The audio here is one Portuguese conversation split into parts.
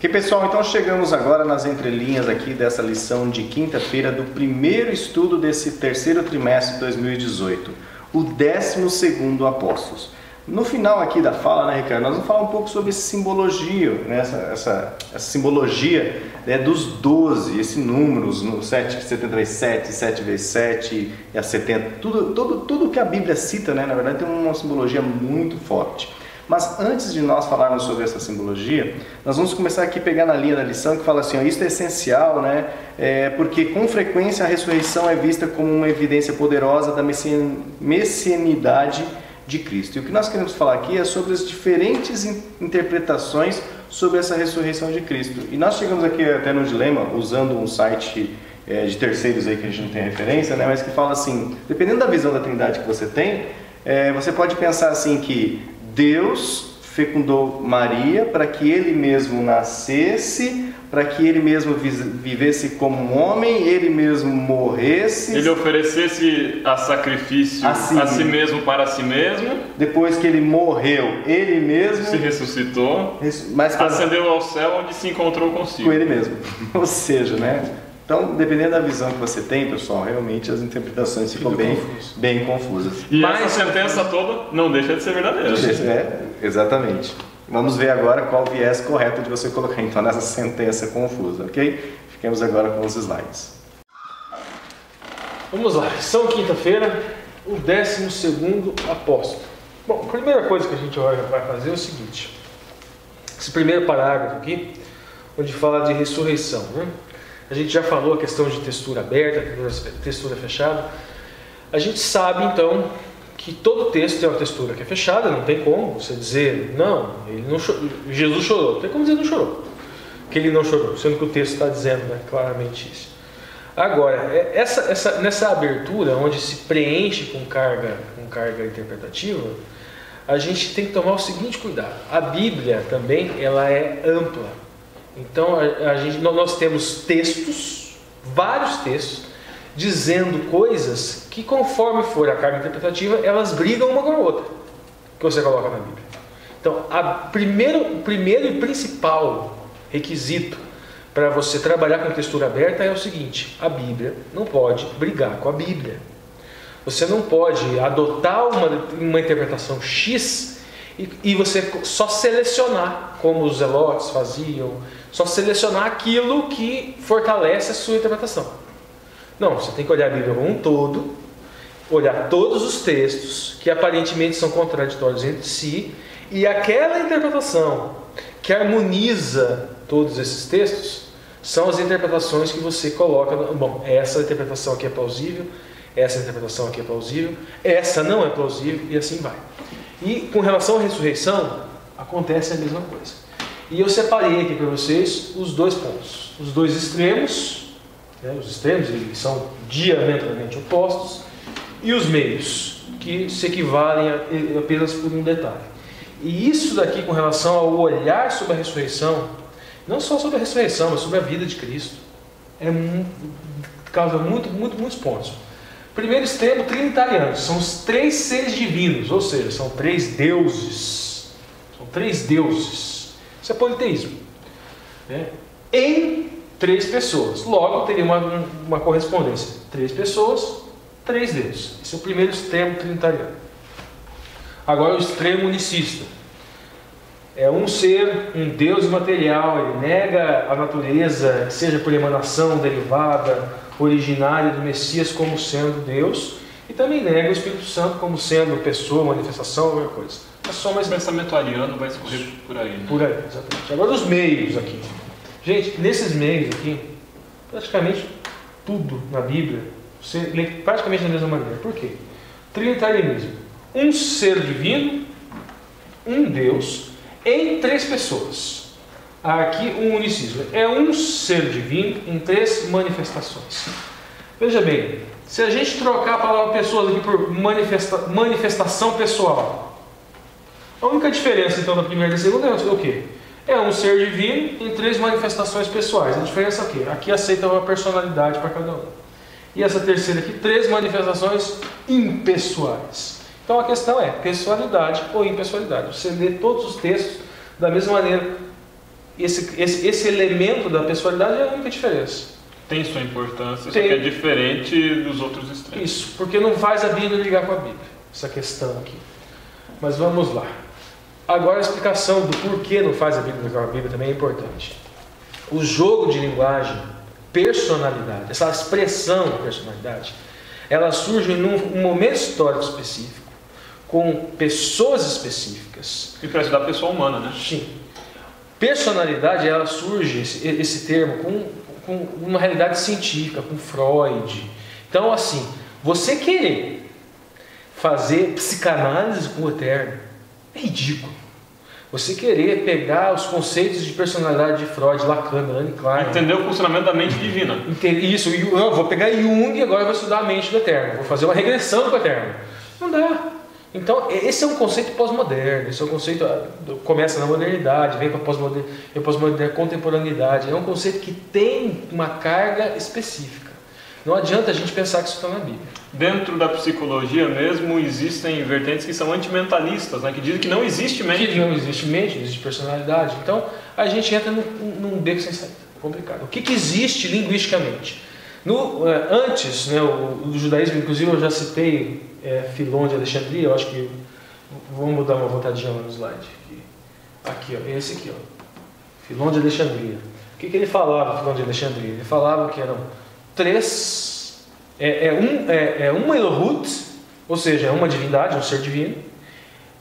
Ok, pessoal, então chegamos agora nas entrelinhas aqui dessa lição de quinta-feira do primeiro estudo desse terceiro trimestre de 2018, o 12º Apóstolos. No final aqui da fala, né, Ricardo, nós vamos falar um pouco sobre simbologia, né, essa simbologia, né, dos 12, esse números, no 77, 7 vezes 7 e a 70, tudo que a Bíblia cita, né, na verdade tem uma simbologia muito forte. Mas antes de nós falarmos sobre essa simbologia, nós vamos começar aqui a pegar na linha da lição que fala assim, ó, isso é essencial, né? Porque com frequência a ressurreição é vista como uma evidência poderosa da messianidade de Cristo. E o que nós queremos falar aqui é sobre as diferentes interpretações sobre essa ressurreição de Cristo. E nós chegamos aqui até no dilema, usando um site de terceiros aí que a gente não tem referência, né? Mas que fala assim, dependendo da visão da Trindade que você tem, você pode pensar assim que Deus fecundou Maria para que Ele mesmo nascesse, para que Ele mesmo vivesse como um homem, Ele mesmo morresse. Ele oferecesse a sacrifício a si mesmo para si mesmo. Depois que Ele morreu, Ele mesmo se ressuscitou, ascendeu ao céu onde se encontrou consigo. Com Ele mesmo. Ou seja, né? Então, dependendo da visão que você tem, pessoal, realmente as interpretações ficam bem confusas. E essa sentença toda não deixa de ser verdadeira. Exatamente. Vamos ver agora qual o viés correto de você colocar então nessa sentença confusa, ok? Fiquemos agora com os slides. Vamos lá, lição quinta-feira, o 12º Apóstolo. Bom, a primeira coisa que a gente vai fazer é o seguinte. Esse primeiro parágrafo aqui, onde fala de ressurreição, né? A gente já falou a questão de textura aberta, textura fechada. A gente sabe, então, que todo texto tem uma textura que é fechada, não tem como você dizer, não, ele não chorou, Jesus chorou. Não tem como dizer que não chorou, que ele não chorou, sendo que o texto está dizendo, né, claramente isso. Agora, nessa abertura, onde se preenche com carga interpretativa, a gente tem que tomar o seguinte cuidado. A Bíblia também ela é ampla. Então, nós temos textos, vários textos, dizendo coisas que, conforme for a carga interpretativa, elas brigam uma com a outra, que você coloca na Bíblia. Então, o primeiro e principal requisito para você trabalhar com textura aberta é o seguinte: a Bíblia não pode brigar com a Bíblia. Você não pode adotar uma interpretação X e você só selecionar, como os zelotes faziam, só selecionar aquilo que fortalece a sua interpretação. Não, você tem que olhar a Bíblia como um todo, olhar todos os textos que aparentemente são contraditórios entre si, e aquela interpretação que harmoniza todos esses textos são as interpretações que você coloca. Bom, essa interpretação aqui é plausível, essa interpretação aqui é plausível, essa não é plausível, e assim vai. E com relação à ressurreição, acontece a mesma coisa. E eu separei aqui para vocês os dois pontos, os dois extremos, né, os extremos eles são diametralmente opostos, e os meios, que se equivalem apenas por um detalhe. E isso daqui com relação ao olhar sobre a ressurreição, não só sobre a ressurreição, mas sobre a vida de Cristo, causa muitos pontos. Primeiro extremo, trinitariano, são os três seres divinos, ou seja, são três deuses. São três deuses. Isso é politeísmo. Né? Em três pessoas. Logo, teria uma correspondência. Três pessoas, três deuses. Esse é o primeiro extremo trinitariano. Agora, o extremo unicista. É um ser, um Deus imaterial, ele nega a natureza, seja por emanação, derivada, originária do Messias como sendo Deus, e também nega o Espírito Santo como sendo pessoa, manifestação, qualquer coisa. É só mais pensamento ariano vai escorrer por aí. Né? Por aí, exatamente. Agora os meios aqui. Gente, nesses meios aqui, praticamente tudo na Bíblia, você lê praticamente da mesma maneira. Por quê? Trinitarianismo. Um ser divino, um Deus, em três pessoas. Aqui um unicismo. É um ser divino em três manifestações. Veja bem, se a gente trocar a palavra pessoas aqui por manifestação pessoal, a única diferença então da primeira e da segunda é o quê? É um ser divino em três manifestações pessoais. A diferença é o quê? Aqui aceita uma personalidade para cada um. E essa terceira aqui, três manifestações impessoais. Então a questão é pessoalidade ou impessoalidade. Você lê todos os textos da mesma maneira esse elemento da pessoalidade é a única diferença. Tem sua importância, só que é diferente dos outros extremos. Isso, porque não faz a Bíblia ligar com a Bíblia, essa questão aqui. Mas vamos lá. Agora a explicação do porquê não faz a Bíblia ligar com a Bíblia também é importante. O jogo de linguagem, personalidade, essa expressão personalidade, ela surge num momento histórico específico, com pessoas específicas. E para ajudar a pessoa humana, né? Sim. Personalidade, ela surge, esse termo, com uma realidade científica, com Freud. Então, assim, você querer fazer psicanálise com o eterno é ridículo. Você querer pegar os conceitos de personalidade de Freud, Lacan, Anne Klein... Entender o funcionamento da mente divina. Isso, eu vou pegar Jung e agora vou estudar a mente do eterno. Vou fazer uma regressão com o eterno. Não dá. Então, esse é um conceito pós-moderno. Esse é um conceito começa na modernidade, vem para a pós-modernidade, contemporaneidade. É um conceito que tem uma carga específica. Não adianta a gente pensar que isso está na Bíblia. Dentro da psicologia mesmo existem vertentes que são antimentalistas, né? Que dizem que não existe mente. Que não existe mente, não existe personalidade. Então a gente entra num beco sem saída, complicado. O que existe linguisticamente? Antes, né, do judaísmo, inclusive eu já citei Filon de Alexandria, eu acho que vamos dar uma voltadinha lá no slide. Aqui, ó, esse aqui, ó. Filon de Alexandria. O que ele falava, Filon de Alexandria? Ele falava que eram três, uma Elohut, ou seja, uma divindade, um ser divino,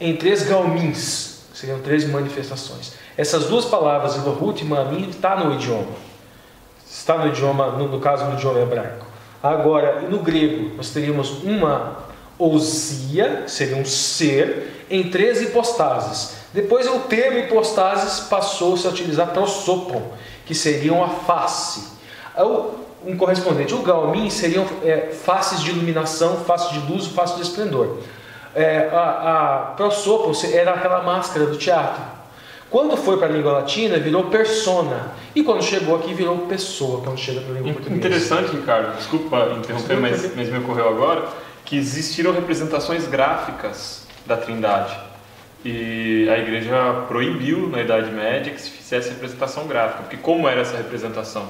em três galmins, seriam três manifestações. Essas duas palavras, Elohut e Mamim, está no idioma. Está no idioma, no caso, no idioma hebraico. Agora, no grego, nós teríamos uma ousia, que seria um ser, em três hipostases. Depois, o termo hipostases passou-se a utilizar prosopon, que seriam a face. Um correspondente, o galmin, seriam faces de iluminação, face de luz, face de esplendor. A prosopon era aquela máscara do teatro. Quando foi para a língua latina, virou persona. E quando chegou aqui, virou pessoa, quando chega na língua portuguesa. Interessante, Ricardo, desculpa interromper, mas me ocorreu agora, que existiram representações gráficas da Trindade. E a igreja proibiu, na Idade Média, que se fizesse representação gráfica. Porque como era essa representação?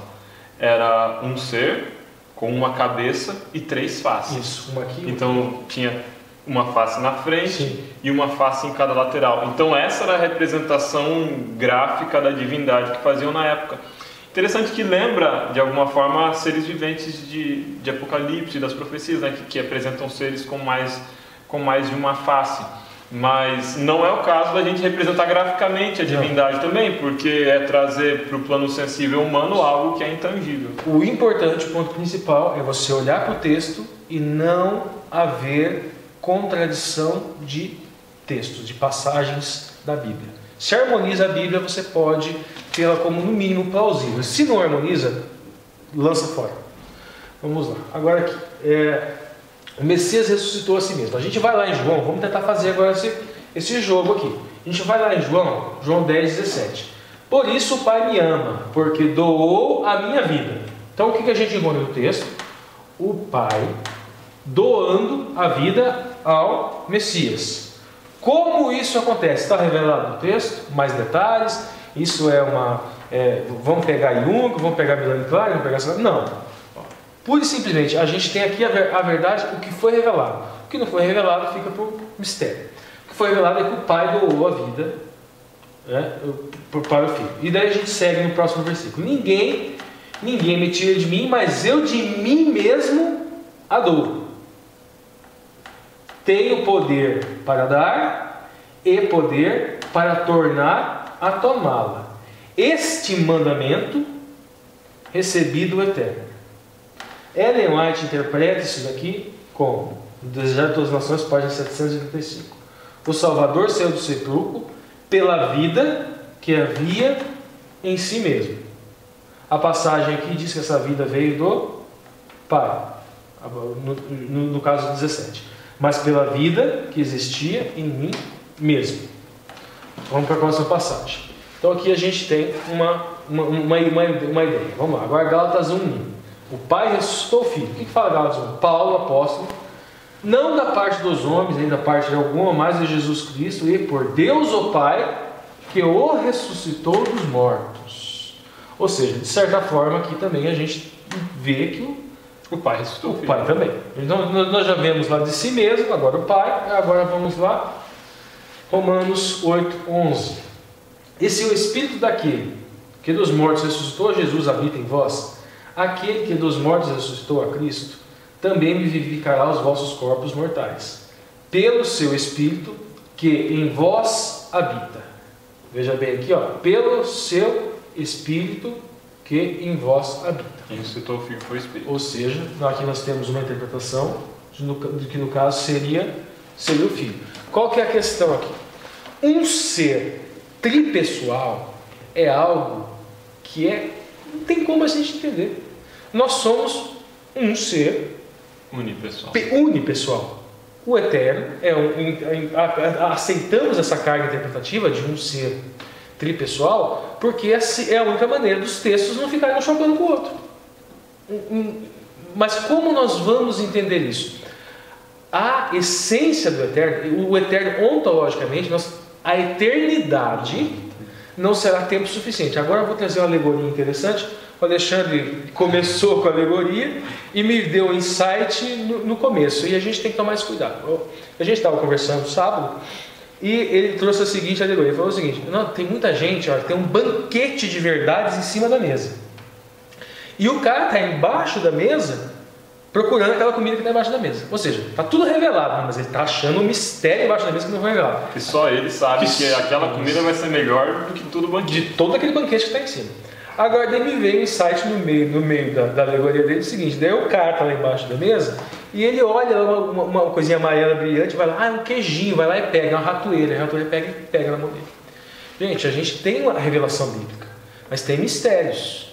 Era um ser com uma cabeça e três faces. Isso, uma aqui. Então tinha uma face na frente, sim, e uma face em cada lateral. Então essa era a representação gráfica da divindade que faziam na época. Interessante que lembra, de alguma forma, seres viventes de Apocalipse, das profecias, né? que apresentam seres com mais de uma face. Mas não é o caso da gente representar graficamente a divindade também, porque é trazer para o plano sensível humano algo que é intangível. O importante, o ponto principal, é você olhar para o texto e não haver contradição de textos, de passagens da Bíblia. Se harmoniza a Bíblia, você pode tê-la como no mínimo plausível. Se não harmoniza, lança fora. Vamos lá. Agora aqui. O Messias ressuscitou a si mesmo. A gente vai lá em João, vamos tentar fazer agora esse jogo aqui. A gente vai lá em João 10, 17. Por isso o Pai me ama, porque doou a minha vida. Então o que a gente encontra no texto? O Pai doando a vida ao Messias. Como isso acontece? Está revelado no texto? Mais detalhes? Isso vamos pegar Jung, vamos pegar Melanie Klein, vamos pegar... Não. Pura e simplesmente, a gente tem aqui a verdade, o que foi revelado. O que não foi revelado fica por mistério. O que foi revelado é que o Pai doou a vida, né, para o Filho. E daí a gente segue no próximo versículo. Ninguém me tira de mim, mas eu de mim mesmo a dou. Tenho poder para dar e poder para tornar a tomá-la. Este mandamento recebi do Eterno. Ellen White interpreta isso daqui como o Desejar de Todas as Nações, página 785. O Salvador saiu do sepulcro pela vida que havia em si mesmo. A passagem aqui diz que essa vida veio do Pai, no caso 17. Mas pela vida que existia em mim mesmo. Vamos para a próxima passagem. Então aqui a gente tem uma ideia. Vamos lá, agora Gálatas 1:1. O Pai ressuscitou o Filho. O que fala Gálatas 1? Paulo, apóstolo, não da parte dos homens, nem da parte de alguma, mas de Jesus Cristo, e por Deus o Pai, que o ressuscitou dos mortos. Ou seja, de certa forma, aqui também a gente vê que o Pai ressuscitou o Pai também. Então, nós já vemos lá de si mesmo, agora o Pai, agora vamos lá, Romanos 8:11. E se o Espírito daquele que dos mortos ressuscitou a Jesus habita em vós, aquele que dos mortos ressuscitou a Cristo, também me vivificará os vossos corpos mortais, pelo seu Espírito que em vós habita. Veja bem aqui, ó, pelo seu Espírito que em vós habita. Quem ressuscitou o Filho foi o Espírito. Ou seja, aqui nós temos uma interpretação de que no caso seria o Filho. Qual que é a questão aqui? Um ser tripessoal é algo que não tem como a gente entender. Nós somos um ser unipessoal. O Eterno aceitamos essa carga interpretativa de um ser tripessoal porque é a única maneira dos textos não ficarem um chocando com o outro. Mas como nós vamos entender isso? A essência do Eterno, o Eterno ontologicamente, a eternidade não será tempo suficiente. Agora eu vou trazer uma alegoria interessante. O Alexandre começou com a alegoria e me deu um insight no começo, e a gente tem que tomar esse cuidado. A gente estava conversando sábado e ele trouxe a seguinte alegoria. Ele falou o seguinte: não, tem muita gente, olha, tem um banquete de verdades em cima da mesa, e o cara está embaixo da mesa procurando aquela comida que está embaixo da mesa. Ou seja, está tudo revelado, mas ele está achando um mistério embaixo da mesa que não foi revelado. Que só ele sabe que aquela comida vai ser melhor do que todo o banquete. De todo aquele banquete que está em cima. Agora, daí me veio um insight no meio da alegoria dele, o seguinte: daí o cara está lá embaixo da mesa e ele olha uma coisinha amarela brilhante, vai lá, um queijinho, vai lá e pega, uma ratoeira, a ratoeira pega na mão dele. Gente, a gente tem uma revelação bíblica, mas tem mistérios.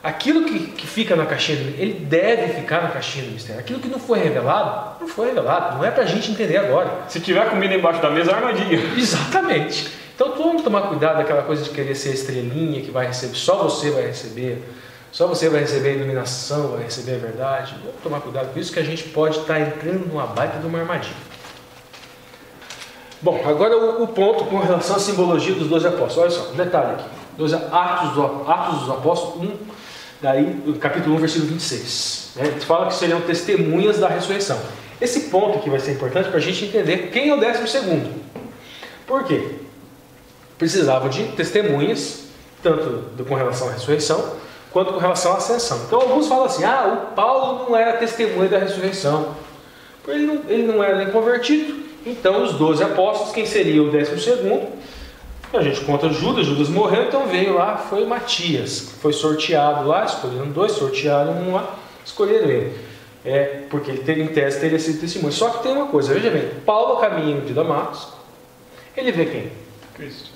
Aquilo que fica na caixinha, ele deve ficar na caixinha do mistério. Aquilo que não foi revelado, não foi revelado, não é para a gente entender agora. Se tiver comida embaixo da mesa, é armadilha. Exatamente. Então vamos tomar cuidado daquela coisa de querer ser a estrelinha que vai receber, só você vai receber a iluminação, vai receber a verdade. Vamos tomar cuidado com isso, que a gente pode estar entrando numa baita de uma armadilha. Bom, agora o ponto com relação à simbologia dos 12 apóstolos. Olha só, um detalhe aqui. Atos dos Apóstolos 1, daí, capítulo 1, versículo 26. Ele fala que seriam testemunhas da ressurreição. Esse ponto aqui vai ser importante para a gente entender quem é o 12º. Por quê? Precisavam de testemunhas, tanto com relação à ressurreição, quanto com relação à ascensão. Então alguns falam assim: o Paulo não era testemunha da ressurreição, ele não era nem convertido. Então os 12 apóstolos, quem seria o 12º? A gente conta Judas morreu, então veio lá, foi Matias, foi sorteado lá, escolheram 2, sortearam um lá, escolheram ele. Porque ele em tese teria sido testemunho. Só que tem uma coisa, veja bem, Paulo caminha de Damasco, ele vê quem? Cristo.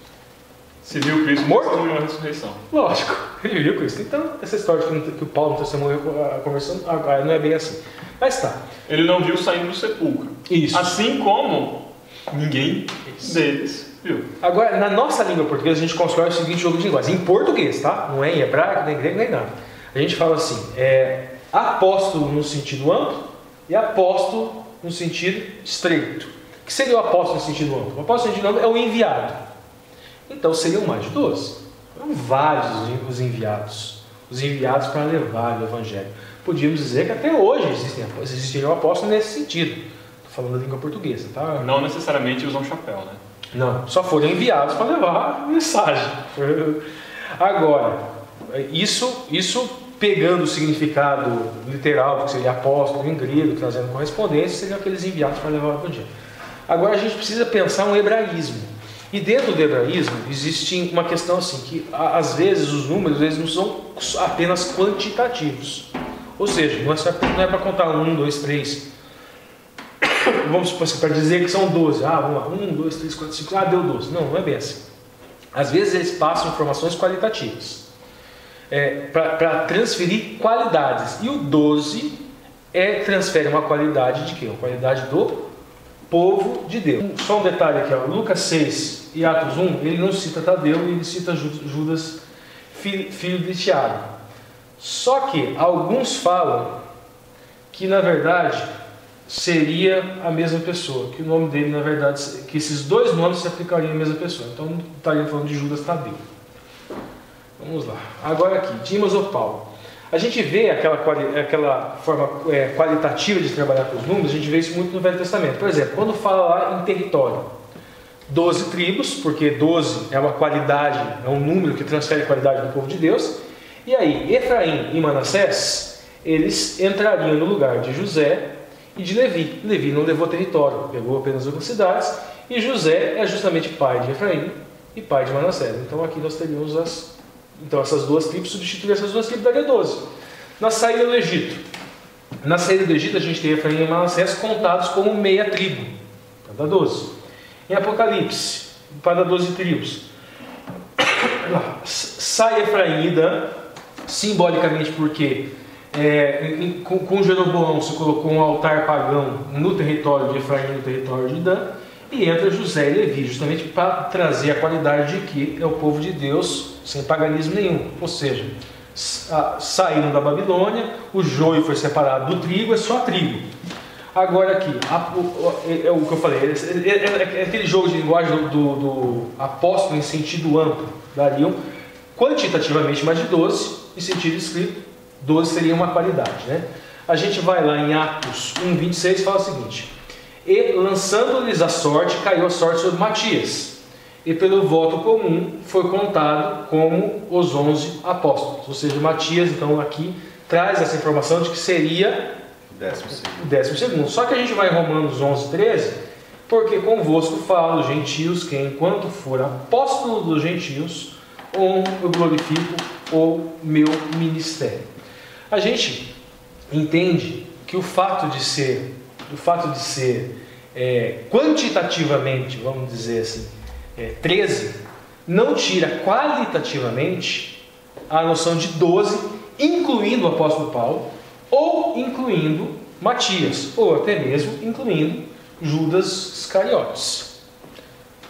Se viu Cristo morto? Na ressurreição. Lógico, ele viu Cristo. Então, essa história que o Paulo não testemunhou a conversão, não é bem assim. Mas tá. Ele não viu saindo do sepulcro. Isso. Assim como ninguém deles viu. Agora, na nossa língua portuguesa, a gente constrói o seguinte jogo de linguagem. Em português, tá? Não é em hebraico, nem grego, nem nada. A gente fala assim, apóstolo no sentido amplo e apóstolo no sentido estreito. O que seria o apóstolo no sentido amplo? O apóstolo no sentido amplo é o enviado. Então seriam mais de 12. Eram vários os enviados para levar o Evangelho. Podíamos dizer que até hoje existiriam apóstolos nesse sentido. Estou falando da língua portuguesa, tá? Não necessariamente usam chapéu, né? Não, só foram enviados para levar a mensagem. Agora, isso pegando o significado literal, que seria apóstolo em grego, trazendo correspondência, seriam aqueles enviados para levar o Evangelho. Agora a gente precisa pensar um hebraísmo. E dentro do hebraísmo existe uma questão assim, que às vezes os números eles não são apenas quantitativos. Ou seja, não é para contar 1, 2, 3. Vamos supor assim, para dizer que são 12. Vamos lá, 1, 2, 3, 4, 5, deu 12. Não é bem assim. Às vezes eles passam informações qualitativas para transferir qualidades. E o 12 transfere uma qualidade de quê? Uma qualidade do povo de Deus. Só um detalhe aqui, Lucas 6 e Atos 1, ele não cita Tadeu, ele cita Judas, filho de Tiago. Só que alguns falam que, na verdade, seria a mesma pessoa, que o nome dele, na verdade, que esses dois nomes se aplicariam à mesma pessoa. Então não estaria falando de Judas Tadeu. Vamos lá. Agora aqui, Dimas ou Paulo. A gente vê aquela forma qualitativa de trabalhar com os números, a gente vê isso muito no Velho Testamento. Por exemplo, quando fala lá em território, 12 tribos, porque 12 é uma qualidade, é um número que transfere a qualidade do povo de Deus. E aí, Efraim e Manassés, eles entrariam no lugar de José e de Levi. Levi não levou território, pegou apenas algumas cidades, e José é justamente pai de Efraim e pai de Manassés. Então aqui nós teríamos essas duas tribos, substituir essas duas tribos daria 12. Na saída do Egito. Na saída do Egito a gente tem Efraim e Manassés contados como meia tribo, para dar 12. Em Apocalipse, para dar 12 tribos. Sai Efraim e Dan, simbolicamente porque com Jeroboão se colocou um altar pagão no território de Efraim e no território de Dan, e entra José e Levi, justamente para trazer a qualidade de que é o povo de Deus sem paganismo nenhum. Ou seja, saíram da Babilônia, o joio foi separado do trigo, é só trigo. Agora aqui, é o que eu falei, é aquele jogo de linguagem do apóstolo em sentido amplo. Dariam quantitativamente mais de 12, em sentido escrito, 12 seria uma qualidade, né? A gente vai lá em Atos 1:26 e fala o seguinte: e lançando-lhes a sorte, caiu a sorte sobre Matias, e pelo voto comum foi contado como os 11 apóstolos. Ou seja, Matias, então aqui traz essa informação de que seria o 12º. Só que a gente vai em Romanos 11:13, porque convosco falo, gentios, que enquanto for apóstolo dos gentios, eu glorifico o meu ministério. A gente entende que o fato de ser quantitativamente, vamos dizer assim, 13, não tira qualitativamente a noção de 12, incluindo o apóstolo Paulo, ou incluindo Matias, ou até mesmo incluindo Judas Iscariotes.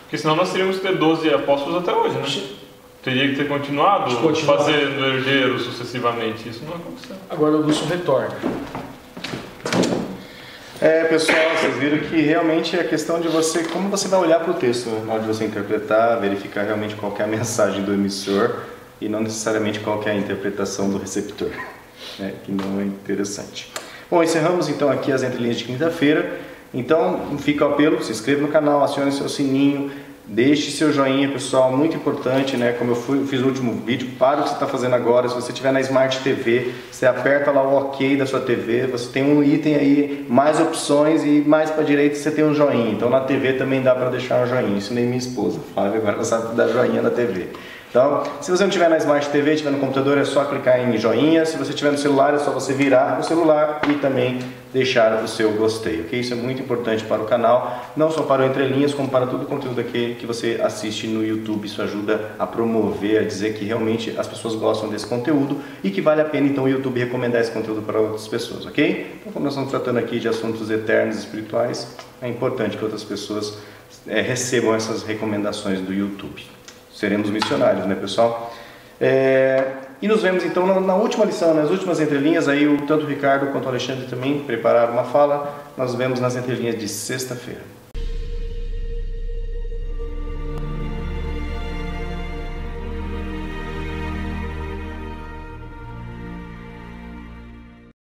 Porque senão nós teríamos que ter 12 apóstolos até hoje, né? Teria que ter continuado fazendo herdeiros sucessivamente. Isso não aconteceu. Agora o Lúcio retorna. Pessoal, vocês viram que realmente é questão de como você vai olhar para o texto, na hora de você interpretar, verificar realmente qual que é a mensagem do emissor e não necessariamente qual que é a interpretação do receptor, né? Que não é interessante. Bom, encerramos então aqui as entrelinhas de quinta-feira. Então fica o apelo, se inscreva no canal, acione seu sininho, deixe seu joinha, pessoal, muito importante, né? Como eu fiz no último vídeo, para o que você está fazendo agora. Se você estiver na Smart TV, você aperta lá o OK da sua TV, você tem um item aí, mais opções, e mais para a direita você tem um joinha. Então na TV também dá para deixar um joinha. Isso nem minha esposa, Flávia, agora ela sabe dar joinha na TV. Então, se você não estiver na Smart TV, estiver no computador, é só clicar em joinha. Se você estiver no celular, é só você virar o celular e também deixar o seu gostei, ok? Isso é muito importante para o canal, não só para o Entre Linhas, como para todo o conteúdo aqui que você assiste no YouTube. Isso ajuda a promover, a dizer que realmente as pessoas gostam desse conteúdo e que vale a pena, então, o YouTube recomendar esse conteúdo para outras pessoas, ok? Então, como nós estamos tratando aqui de assuntos eternos e espirituais, é importante que outras pessoas recebam essas recomendações do YouTube. Seremos missionários, né, pessoal? E nos vemos então na última lição, nas últimas entrelinhas. Aí tanto o Ricardo quanto o Alexandre também prepararam uma fala. Nós nos vemos nas entrelinhas de sexta-feira.